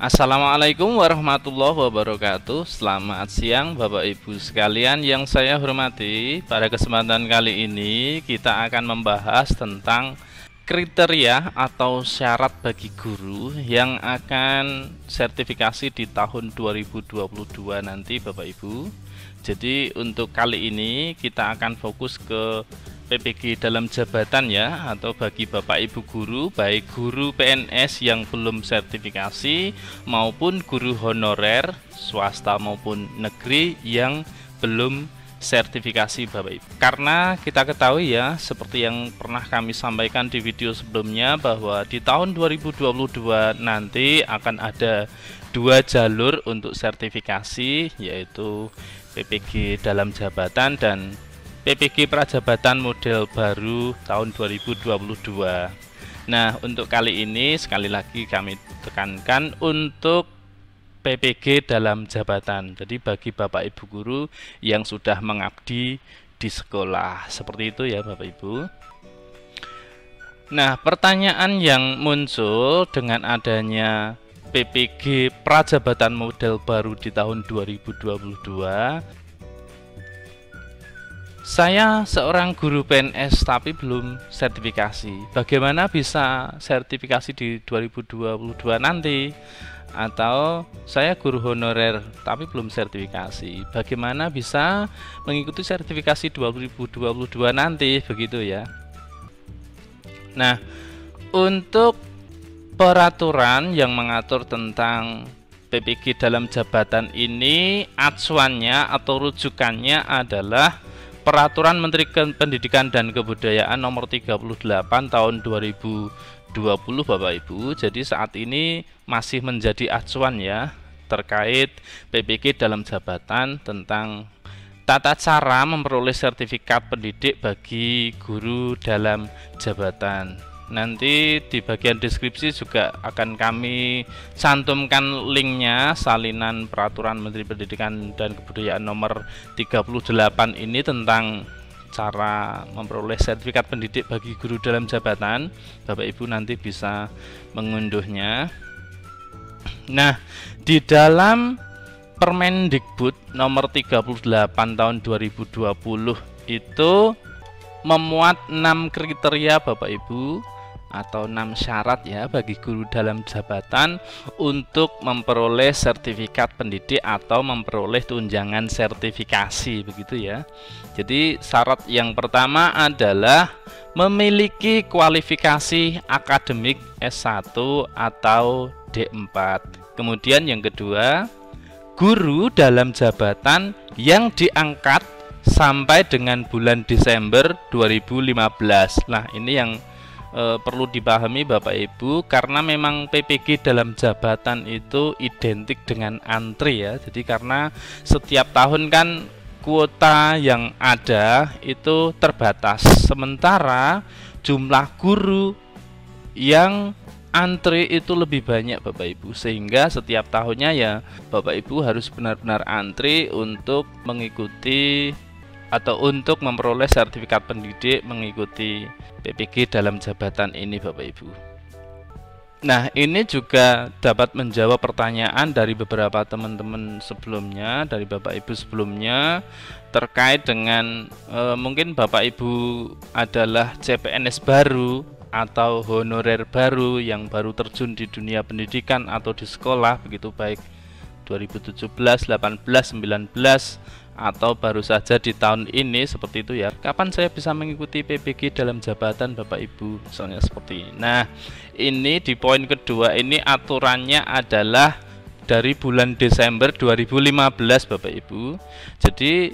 Assalamualaikum warahmatullahi wabarakatuh. Selamat siang Bapak Ibu sekalian yang saya hormati. Pada kesempatan kali ini kita akan membahas tentang kriteria atau syarat bagi guru yang akan sertifikasi di tahun 2022 nanti Bapak Ibu. Jadi untuk kali ini kita akan fokus ke PPG dalam jabatan ya, atau bagi Bapak Ibu guru, baik guru PNS yang belum sertifikasi maupun guru honorer swasta maupun negeri yang belum sertifikasi Bapak Ibu. Karena kita ketahui ya, seperti yang pernah kami sampaikan di video sebelumnya, bahwa di tahun 2022 nanti akan ada dua jalur untuk sertifikasi, yaitu PPG dalam jabatan dan PPG Prajabatan model baru tahun 2022. Nah, untuk kali ini sekali lagi kami tekankan untuk PPG dalam jabatan. Jadi bagi Bapak Ibu guru yang sudah mengabdi di sekolah. Seperti itu ya Bapak Ibu. Nah, pertanyaan yang muncul dengan adanya PPG Prajabatan model baru di tahun 2022, saya seorang guru PNS tapi belum sertifikasi. Bagaimana bisa sertifikasi di 2022 nanti? Atau saya guru honorer tapi belum sertifikasi. Bagaimana bisa mengikuti sertifikasi 2022 nanti? Begitu ya. Nah, untuk peraturan yang mengatur tentang PPG dalam jabatan ini, acuannya atau rujukannya adalah Peraturan Menteri Pendidikan dan Kebudayaan Nomor 38 Tahun 2020 Bapak Ibu. Jadi saat ini masih menjadi acuan ya terkait PPG dalam jabatan tentang tata cara memperoleh sertifikat pendidik bagi guru dalam jabatan. Nanti di bagian deskripsi juga akan kami cantumkan linknya, salinan Peraturan Menteri Pendidikan dan Kebudayaan Nomor 38 ini tentang cara memperoleh sertifikat pendidik bagi guru dalam jabatan. Bapak Ibu nanti bisa mengunduhnya. Nah, di dalam Permendikbud Nomor 38 Tahun 2020 itu memuat 6 kriteria Bapak Ibu, atau 6 syarat ya bagi guru dalam jabatan untuk memperoleh sertifikat pendidik atau memperoleh tunjangan sertifikasi, begitu ya. Jadi syarat yang pertama adalah memiliki kualifikasi akademik S1 atau D4. Kemudian yang kedua, guru dalam jabatan yang diangkat sampai dengan bulan Desember 2015. Nah, ini yang perlu dipahami Bapak Ibu, karena memang PPG dalam jabatan itu identik dengan antri ya. Jadi karena setiap tahun kan kuota yang ada itu terbatas, sementara jumlah guru yang antri itu lebih banyak Bapak Ibu, sehingga setiap tahunnya ya Bapak Ibu harus benar-benar antri untuk mengikuti atau untuk memperoleh sertifikat pendidik mengikuti PPG dalam jabatan ini Bapak Ibu. Nah, ini juga dapat menjawab pertanyaan dari beberapa teman-teman sebelumnya, dari Bapak Ibu sebelumnya, terkait dengan mungkin Bapak Ibu adalah CPNS baru atau honorer baru yang baru terjun di dunia pendidikan atau di sekolah, begitu baik 2017, 18, 19 atau baru saja di tahun ini seperti itu ya. Kapan saya bisa mengikuti PPG dalam jabatan Bapak Ibu, misalnya seperti ini. Nah, ini di poin kedua ini aturannya adalah dari bulan Desember 2015 Bapak Ibu. Jadi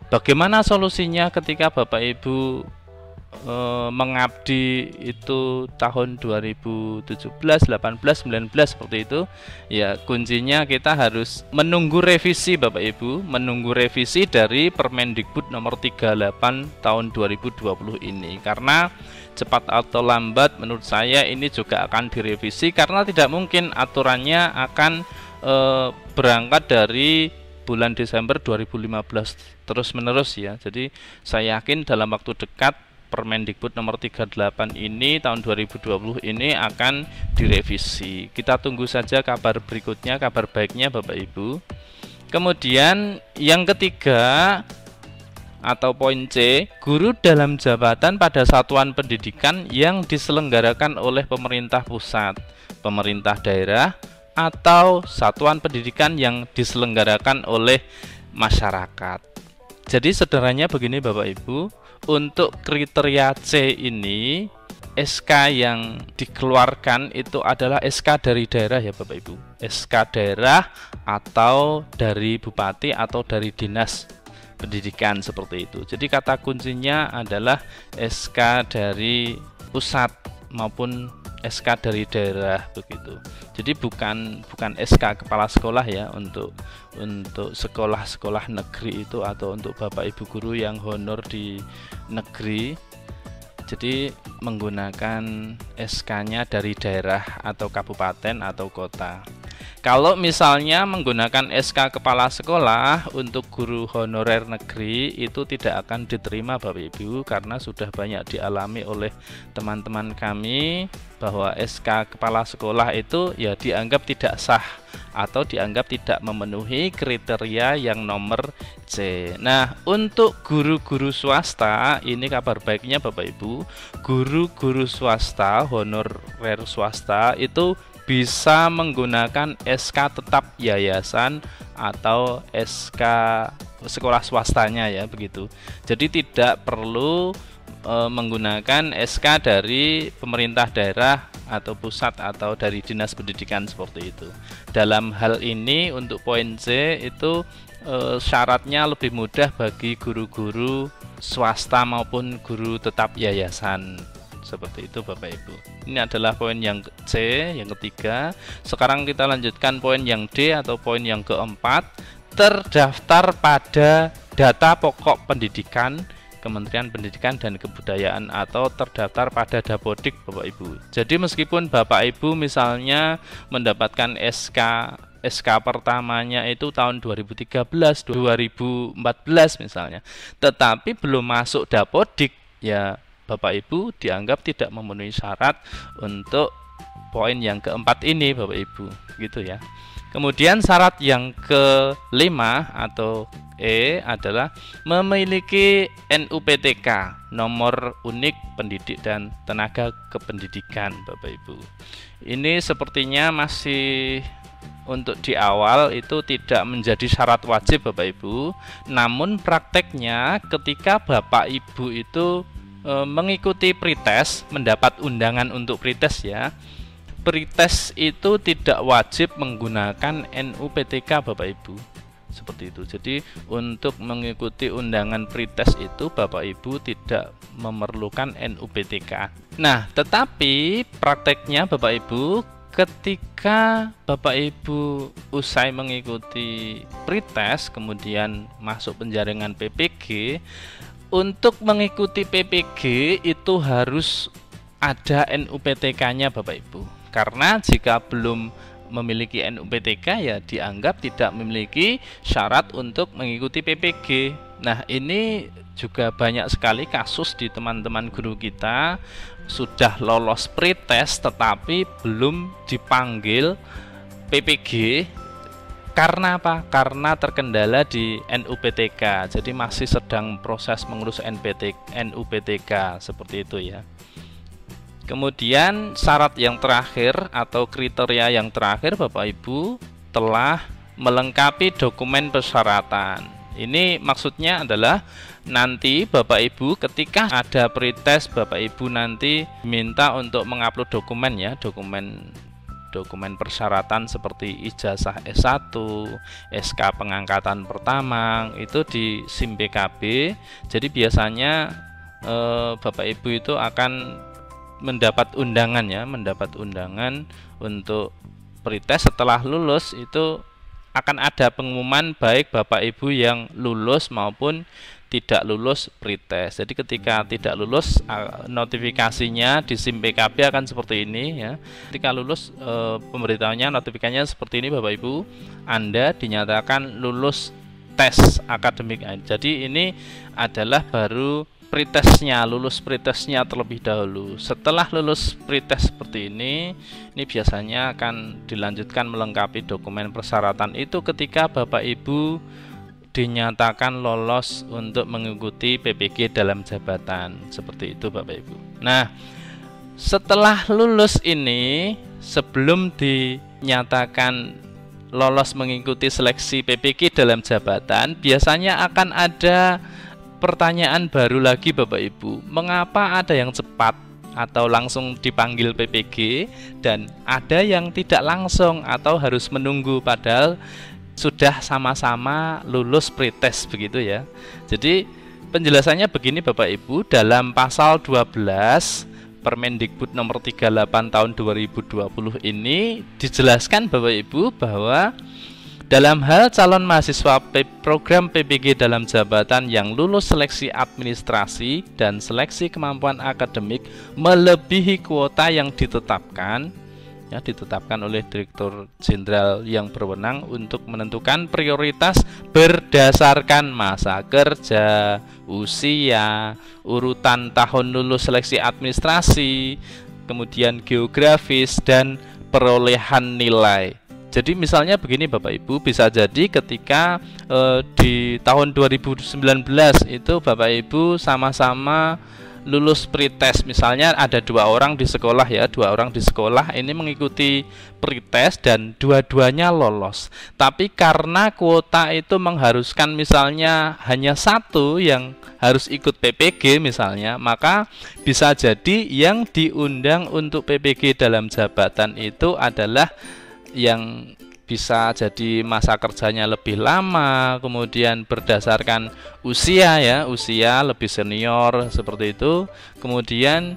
bagaimana solusinya ketika Bapak Ibu mengabdi itu tahun 2017, 18, 19 seperti itu ya? Kuncinya kita harus menunggu revisi Bapak Ibu, menunggu revisi dari Permendikbud Nomor 38 Tahun 2020 ini, karena cepat atau lambat menurut saya ini juga akan direvisi, karena tidak mungkin aturannya akan berangkat dari bulan Desember 2015 terus menerus ya. Jadi saya yakin dalam waktu dekat Permendikbud nomor 38 ini tahun 2020 ini akan direvisi. Kita tunggu saja kabar berikutnya, kabar baiknya Bapak Ibu. Kemudian yang ketiga atau poin C, guru dalam jabatan pada satuan pendidikan yang diselenggarakan oleh pemerintah pusat, pemerintah daerah, atau satuan pendidikan yang diselenggarakan oleh masyarakat. Jadi sederhananya begini Bapak Ibu, untuk kriteria C ini SK yang dikeluarkan itu adalah SK dari daerah ya Bapak Ibu, SK daerah atau dari bupati atau dari dinas pendidikan seperti itu. Jadi kata kuncinya adalah SK dari pusat maupun SK dari daerah begitu. Jadi bukan SK kepala sekolah ya untuk sekolah-sekolah negeri itu atau untuk Bapak Ibu guru yang honor di negeri. Jadi menggunakan SK-nya dari daerah atau kabupaten atau kota. Kalau misalnya menggunakan SK kepala sekolah untuk guru honorer negeri itu tidak akan diterima Bapak Ibu, karena sudah banyak dialami oleh teman-teman kami bahwa SK kepala sekolah itu ya dianggap tidak sah atau dianggap tidak memenuhi kriteria yang nomor C. Nah, untuk guru-guru swasta ini kabar baiknya Bapak Ibu, guru-guru swasta, honorer swasta itu bisa menggunakan SK tetap yayasan atau SK sekolah swastanya ya begitu. Jadi tidak perlu menggunakan SK dari pemerintah daerah atau pusat atau dari dinas pendidikan seperti itu. Dalam hal ini untuk poin C itu syaratnya lebih mudah bagi guru-guru swasta maupun guru tetap yayasan. Seperti itu Bapak Ibu. Ini adalah poin yang C, yang ketiga. Sekarang kita lanjutkan poin yang D atau poin yang keempat. Terdaftar pada data pokok pendidikan Kementerian Pendidikan dan Kebudayaan atau terdaftar pada Dapodik Bapak Ibu. Jadi meskipun Bapak Ibu misalnya mendapatkan SK pertamanya itu tahun 2013, 2014 misalnya, tetapi belum masuk Dapodik, ya Bapak Ibu dianggap tidak memenuhi syarat untuk poin yang keempat ini Bapak Ibu, gitu ya. Kemudian syarat yang kelima atau E adalah memiliki NUPTK, nomor unik pendidik dan tenaga kependidikan Bapak Ibu. Ini sepertinya masih untuk di awal itu tidak menjadi syarat wajib Bapak Ibu. Namun prakteknya ketika Bapak Ibu itu mengikuti pretest, mendapat undangan untuk pretest ya. Pretest itu tidak wajib menggunakan NUPTK Bapak Ibu. Seperti itu. Jadi untuk mengikuti undangan pretest itu Bapak Ibu tidak memerlukan NUPTK. Nah, tetapi prakteknya Bapak Ibu ketika Bapak Ibu usai mengikuti pretest kemudian masuk penjaringan PPG, untuk mengikuti PPG itu harus ada NUPTK-nya Bapak Ibu. Karena jika belum memiliki NUPTK ya dianggap tidak memiliki syarat untuk mengikuti PPG. Nah, ini juga banyak sekali kasus di teman-teman guru kita sudah lolos pretest tetapi belum dipanggil PPG. Karena apa? Karena terkendala di NUPTK. Jadi masih sedang proses mengurus NUPTK seperti itu ya. Kemudian syarat yang terakhir atau kriteria yang terakhir Bapak Ibu telah melengkapi dokumen persyaratan. Ini maksudnya adalah nanti Bapak Ibu ketika ada pretest Bapak Ibu nanti minta untuk mengupload dokumen ya, dokumen persyaratan seperti ijazah S1, SK pengangkatan pertama itu di SIM PKB. Jadi biasanya Bapak Ibu itu akan mendapat undangan ya, mendapat undangan untuk pretest. Setelah lulus itu akan ada pengumuman baik Bapak Ibu yang lulus maupun tidak lulus pretest. Jadi ketika tidak lulus notifikasinya di SIM PKB akan seperti ini ya. Ketika lulus pemberitahuannya notifikasinya seperti ini Bapak Ibu, Anda dinyatakan lulus tes akademik. Jadi ini adalah baru pretesnya, lulus pretesnya terlebih dahulu. Setelah lulus pretest seperti ini biasanya akan dilanjutkan melengkapi dokumen persyaratan itu ketika Bapak Ibu dinyatakan lolos untuk mengikuti PPG dalam jabatan. Seperti itu Bapak Ibu. Nah, setelah lulus ini, sebelum dinyatakan lolos mengikuti seleksi PPG dalam jabatan, biasanya akan ada pertanyaan baru lagi Bapak Ibu. Mengapa ada yang cepat atau langsung dipanggil PPG dan ada yang tidak langsung atau harus menunggu padahal sudah sama-sama lulus pretest begitu ya. Jadi penjelasannya begini Bapak Ibu, dalam pasal 12 Permendikbud nomor 38 tahun 2020 ini dijelaskan Bapak Ibu bahwa dalam hal calon mahasiswa program PPG dalam jabatan yang lulus seleksi administrasi dan seleksi kemampuan akademik melebihi kuota yang ditetapkan oleh Direktur Jenderal yang berwenang untuk menentukan prioritas berdasarkan masa kerja, usia, urutan tahun lulus seleksi administrasi, kemudian geografis dan perolehan nilai. Jadi misalnya begini Bapak Ibu, bisa jadi ketika di tahun 2019 itu Bapak Ibu sama-sama lulus pretest, misalnya ada dua orang di sekolah ini mengikuti pretest dan dua-duanya lolos. Tapi karena kuota itu mengharuskan misalnya hanya satu yang harus ikut PPG misalnya, maka bisa jadi yang diundang untuk PPG dalam jabatan itu adalah yang bisa jadi masa kerjanya lebih lama, kemudian berdasarkan usia usia lebih senior seperti itu. Kemudian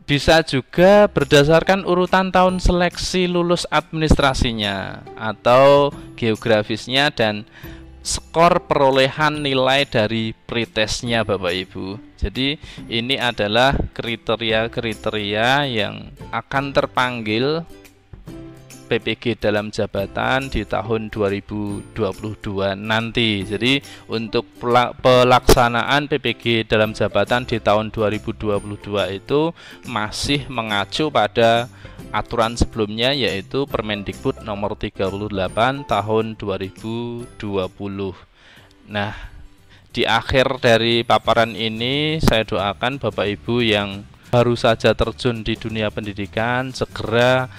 bisa juga berdasarkan urutan tahun seleksi lulus administrasinya atau geografisnya dan skor perolehan nilai dari pretestnya Bapak Ibu. Jadi ini adalah kriteria-kriteria yang akan terpanggil PPG dalam jabatan di tahun 2022 nanti. Jadi untuk pelaksanaan PPG dalam jabatan di tahun 2022 itu masih mengacu pada aturan sebelumnya, yaitu Permendikbud nomor 38 tahun 2020. Nah, di akhir dari paparan ini saya doakan Bapak Ibu yang baru saja terjun di dunia pendidikan segera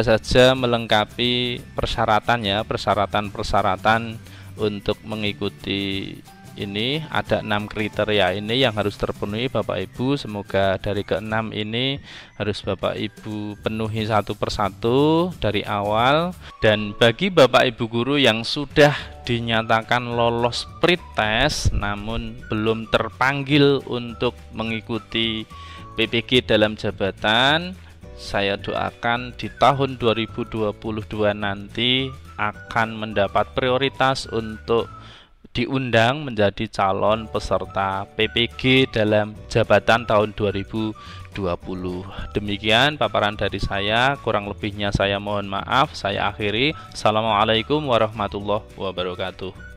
saja melengkapi persyaratan untuk mengikuti ini. Ada 6 kriteria ini yang harus terpenuhi Bapak Ibu. Semoga dari ke-6 ini harus Bapak Ibu penuhi satu persatu dari awal. Dan bagi Bapak Ibu guru yang sudah dinyatakan lolos pretest namun belum terpanggil untuk mengikuti PPG dalam jabatan, saya doakan di tahun 2022 nanti akan mendapat prioritas untuk diundang menjadi calon peserta PPG dalam jabatan tahun 2020. Demikian paparan dari saya, kurang lebihnya saya mohon maaf. Saya akhiri. Assalamualaikum warahmatullahi wabarakatuh.